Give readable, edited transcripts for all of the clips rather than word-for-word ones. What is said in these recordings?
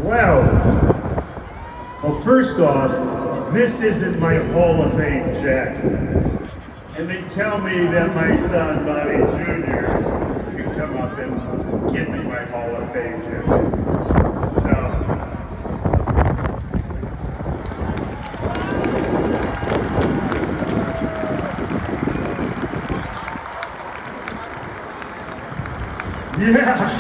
Well, first off, this isn't my Hall of Fame jacket. And they tell me that my son, Bobby Jr., can come up and give me my Hall of Fame jacket. So, yeah.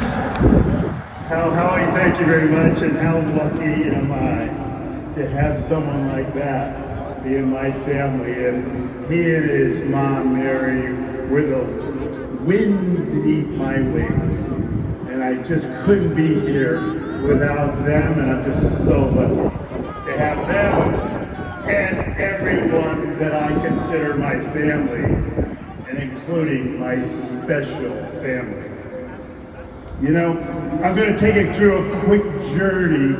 Howie, thank you very much, and how lucky am I to have someone like that be in my family. And he and his mom, Mary, were the wind beneath my wings. And I just couldn't be here without them, and I'm just so lucky to have them and everyone that I consider my family, and including my special family. You know, I'm going to take it through a quick journey,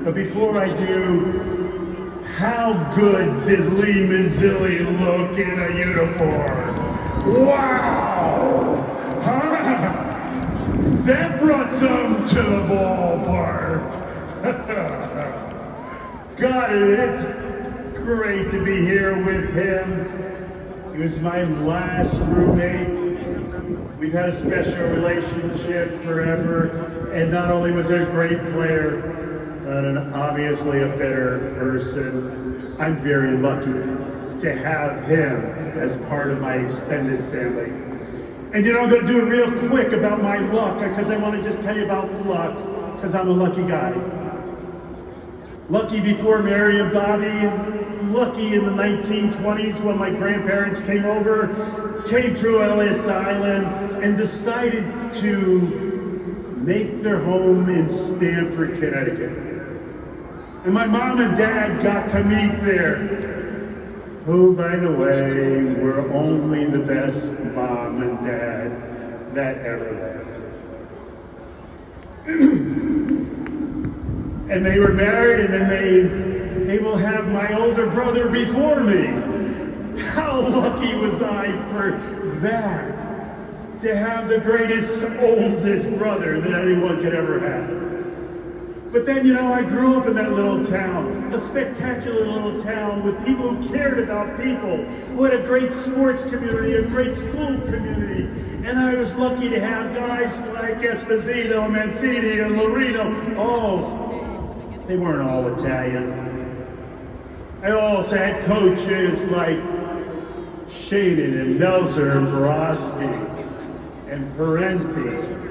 but before I do, how good did Lee Mazzilli look in a uniform? Wow! Huh? That brought some to the ballpark. God, it's great to be here with him. He was my last roommate. We've had a special relationship forever, and not only was he a great player, but obviously a better person. I'm very lucky to have him as part of my extended family. And you know, I'm going to do it real quick about my luck, because I want to just tell you about luck, because I'm a lucky guy. Lucky before Mary and Bobby, lucky in the 1920s when my grandparents came through Ellis Island and decided to make their home in Stamford, Connecticut. And my mom and dad got to meet there, who, by the way, were only the best mom and dad that ever lived. And they were married, and then they will have my older brother before me. How lucky was I for that, to have the greatest, oldest brother that anyone could ever have. But then, you know, I grew up in that little town, a spectacular little town with people who cared about people, who had a great sports community, a great school community. And I was lucky to have guys like Esposito, Mancini, and Lorino. Oh, they weren't all Italian. I also had coaches like Shaden and Melzer and Borowski and Parenti.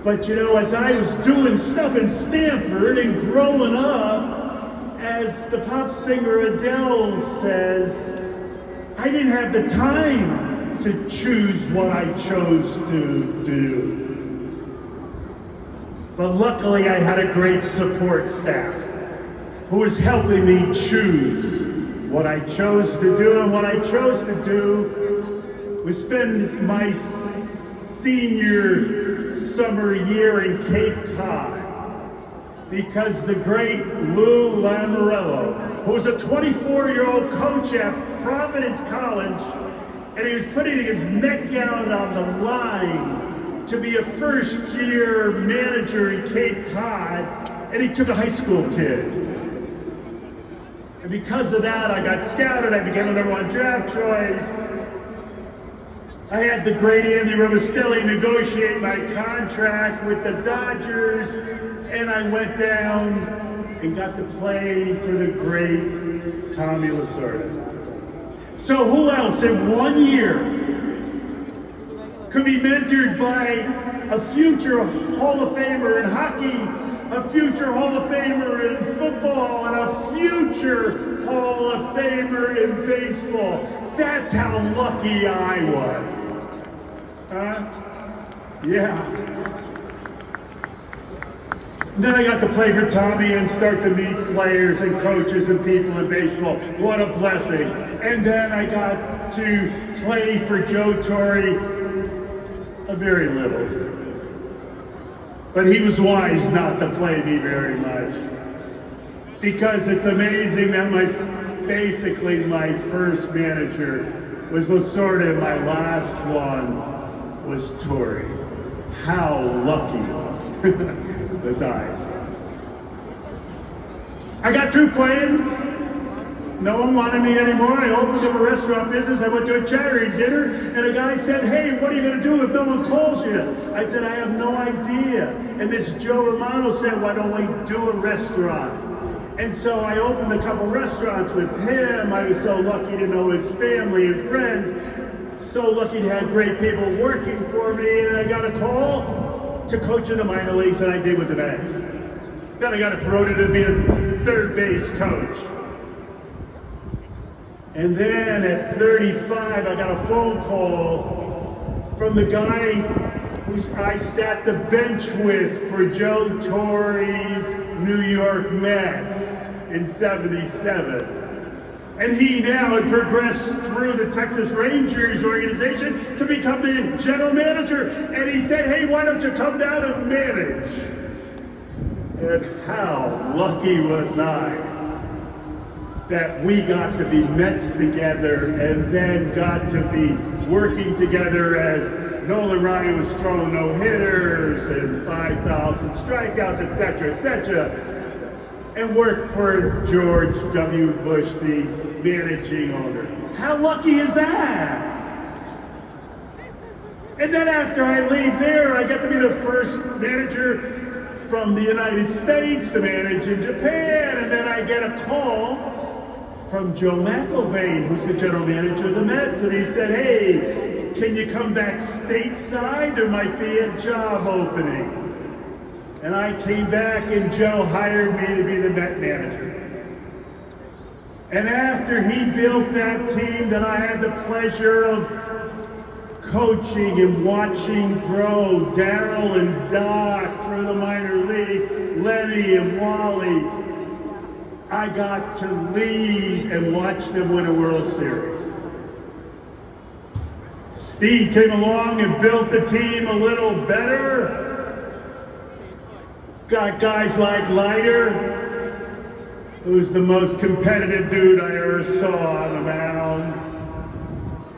But you know, as I was doing stuff in Stamford and growing up, as the pop singer Adele says, I didn't have the time to choose what I chose to do. But luckily I had a great support staff who was helping me choose what I chose to do. And what I chose to do was spend my senior summer year in Cape Cod, because the great Lou Lamorello, who was a 24-year-old coach at Providence College, and he was putting his neck out on the line to be a first-year manager in Cape Cod, and he took a high school kid. And because of that, I got scouted. I became a #1 draft choice. I had the great Andy Robustelli negotiate my contract with the Dodgers, and I went down and got to play for the great Tommy Lasorda. So who else in 1 year could be mentored by a future Hall of Famer in hockey, a future Hall of Famer in football, and a future Hall of Famer in baseball? That's how lucky I was. Huh? Yeah. And then I got to play for Tommy and start to meet players and coaches and people in baseball. What a blessing. And then I got to play for Joe Torre a very little. But he was wise not to play me very much, because it's amazing that basically my first manager was Lasorda, my last one was Tori. How lucky was I? I got through playing. No one wanted me anymore. I opened up a restaurant business. I went to a charity dinner, and a guy said, "Hey, what are you going to do if no one calls you?" I said, "I have no idea." And this Joe Romano said, "Why don't we do a restaurant?" And so I opened a couple restaurants with him. I was so lucky to know his family and friends. So lucky to have great people working for me. And I got a call to coach in the minor leagues, and I did with the Mets. Then I got promoted to be a third base coach. And then at 35, I got a phone call from the guy who I sat the bench with for Joe Torre's New York Mets in '77. And he now had progressed through the Texas Rangers organization to become the general manager. And he said, "Hey, why don't you come down and manage?" And how lucky was I that we got to be Mets together and then got to be working together as Nolan Ryan was throwing no-hitters and 5,000 strikeouts, etc., and worked for George W. Bush, the managing owner. How lucky is that? And then after I leave there, I get to be the first manager from the United States to manage in Japan, and then I get a call from Joe McIlvaine, who's the general manager of the Mets, and he said, "Hey, can you come back stateside? There might be a job opening." And I came back, and Joe hired me to be the Met manager. And after he built that team that I had the pleasure of coaching and watching grow, Darryl and Doc through the minor leagues, Lenny and Wally, I got to lead and watch them win a World Series. Steve came along and built the team a little better. Got guys like Leiter, who's the most competitive dude I ever saw on the mound.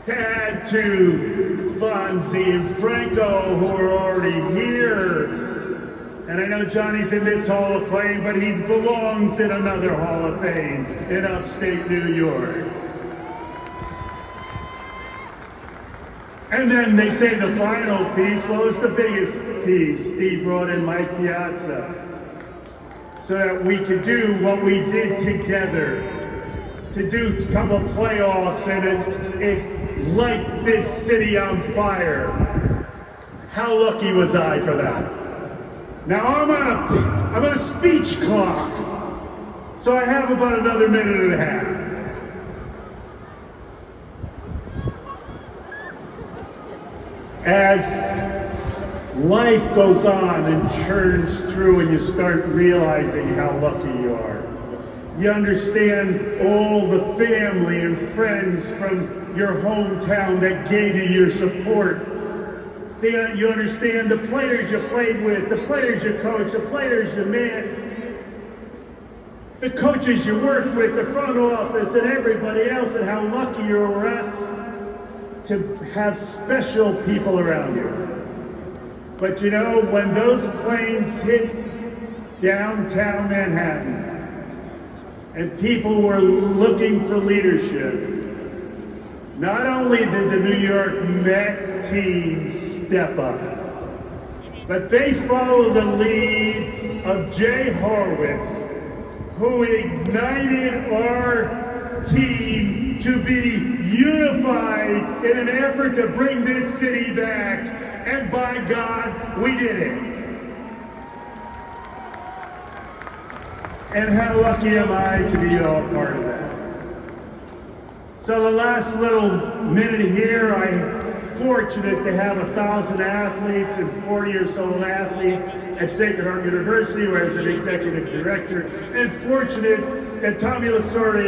To add to Fonzie and Franco, who are already here. And I know Johnny's in this Hall of Fame, but he belongs in another Hall of Fame in upstate New York. And then they say the final piece, well, it's the biggest piece. Steve brought in Mike Piazza so that we could do what we did together, to do a couple playoffs and it light this city on fire. How lucky was I for that? Now I'm on a speech clock, so I have about another minute and a half. As life goes on and churns through and you start realizing how lucky you are, you understand all the family and friends from your hometown that gave you your support. You understand the players you played with, the players you coached, the players you met, the coaches you worked with, the front office, and everybody else, and how lucky you were to have special people around you. But you know, when those planes hit downtown Manhattan, and people were looking for leadership, not only did the New York Met team step up, but they followed the lead of Jay Horwitz, who ignited our team to be unified in an effort to bring this city back. And by God, we did it. And how lucky am I to be all part of that? So the last little minute here, I'm fortunate to have 1,000 athletes and 40 or so athletes at Sacred Heart University, where I was an executive director, and fortunate that Tommy Lasorda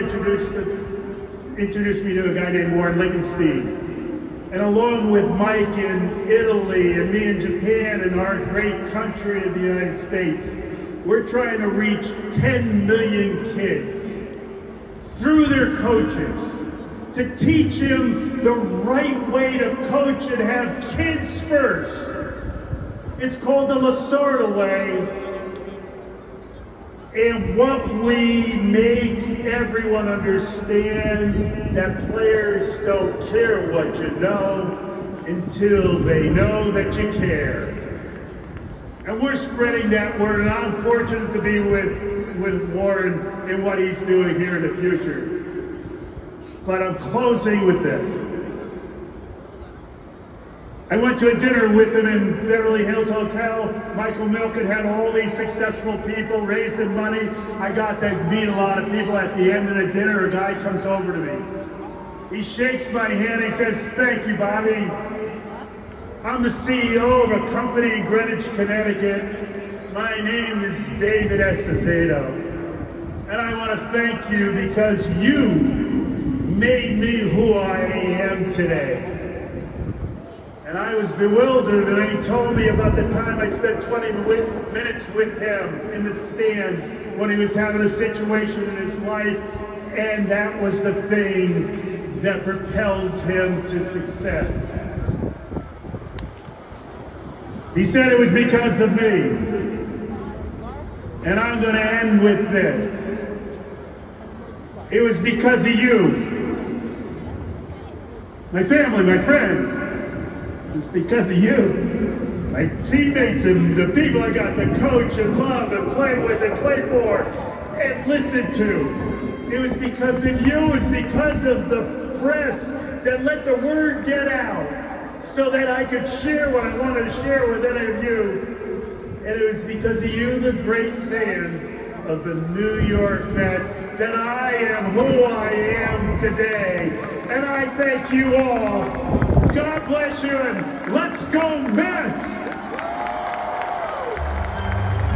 introduced me to a guy named Warren Lichtenstein. And along with Mike in Italy and me in Japan and our great country of the United States, we're trying to reach 10 million kids through their coaches to teach him the right way to coach and have kids first. It's called the Lasorda way. And what we make everyone understand, that players don't care what you know until they know that you care. And we're spreading that word, and I'm fortunate to be with Warren and what he's doing here in the future. But I'm closing with this. I went to a dinner with him in Beverly Hills Hotel. Michael Milken had all these successful people raising money. I got to meet a lot of people. At the end of the dinner, a guy comes over to me. He shakes my hand. He says, "Thank you, Bobby. I'm the CEO of a company in Greenwich, Connecticut. My name is David Esposito. And I want to thank you because you made me who I am today." And I was bewildered, and he told me about the time I spent 20 minutes with him in the stands when he was having a situation in his life, and that was the thing that propelled him to success. He said it was because of me. And I'm going to end with this. It was because of you. My family, my friends. It was because of you. My teammates and the people I got to coach and love and play with and play for and listen to. It was because of you. It was because of the press that let the word get out so that I could share what I wanted to share with any of you. And it was because of you, the great fans of the New York Mets, that I am who I am today. And I thank you all. God bless you, and let's go Mets!